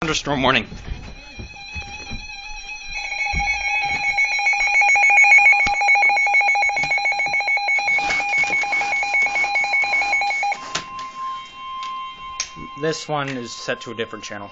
thunderstorm warning. This one is set to a different channel.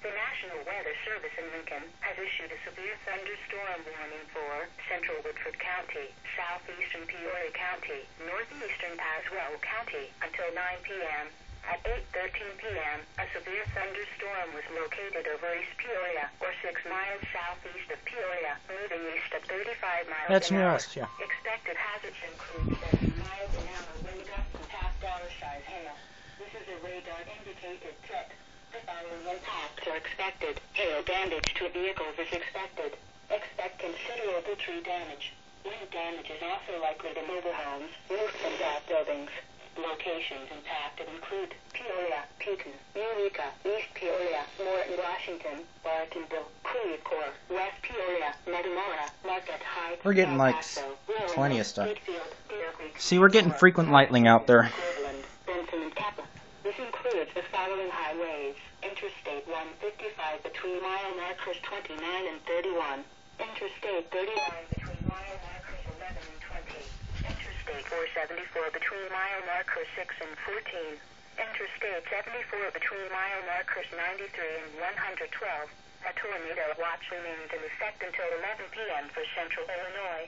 The National Weather Service in Lincoln has issued a severe thunderstorm warning for central Woodford County, southeastern Peoria County, northeastern Tazewell County until 9 p.m. At 8:13 p.m., a severe thunderstorm was located over East Peoria, or 6 miles southeast of Peoria, moving east at 35 miles That's an near hour. us, yeah. Expected hazards include 70 miles an hour wind gusts and half-dollar-size hail. This is a radar-indicated threat. The following impacts are expected. Hail damage to vehicles is expected. Expect considerable tree damage. Wind damage is also likely to mobile homes, roofs, and outbuildings. Locations impacted include Peoria, Pekin, Eureka, East Peoria, Morton, Washington, Bartonville, Creve-Coeur, West Peoria, Metamora, Marquette Heights, We're getting like El Paso, plenty of stuff. Wheatfield, Deer Creek, See, we're getting frequent lightning out there. Cleveland, Benson, and Kappa. This includes the following highways: Interstate 155 between mile markers 29 and 31, Interstate 39 between mile markers 11 and 20, Interstate 474 between mile markers 6 and 14, Interstate 74 between mile markers 93 and 112. A tornado watch remains in effect until 11 p.m. for central Illinois.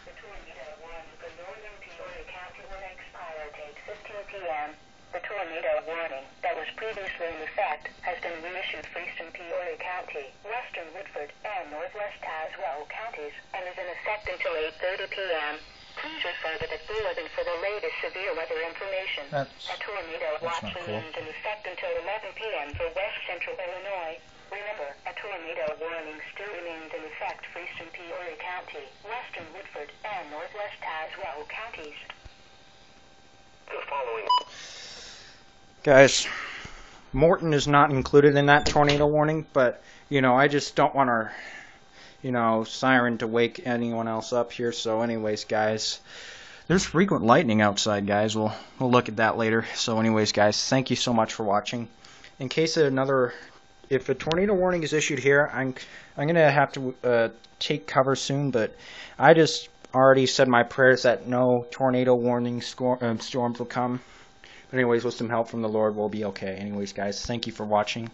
The tornado warning for northern Peoria County will expire at 8:15 p.m. The tornado warning that was previously in effect has been reissued for eastern Peoria County, western Woodford, and northwest Tazewell counties, and is in effect until 8:30 p.m. Please refer to the bulletin for the latest severe weather information. A tornado watch remains in effect until 11 p.m. for west central Illinois. Remember, a tornado warning still remains in effect for eastern Peoria County, western Woodford, and northwest Tazewell counties. The following. Guys, Morton is not included in that tornado warning, but, you know, I just don't want our, siren to wake anyone else up here. So anyways, guys, there's frequent lightning outside, guys. We'll look at that later. So anyways, guys, thank you so much for watching. In case if a tornado warning is issued here, I'm going to have to take cover soon, but I just already said my prayers that no tornado warning storms will come. But anyways, with some help from the Lord, we'll be okay. Anyways, guys, thank you for watching.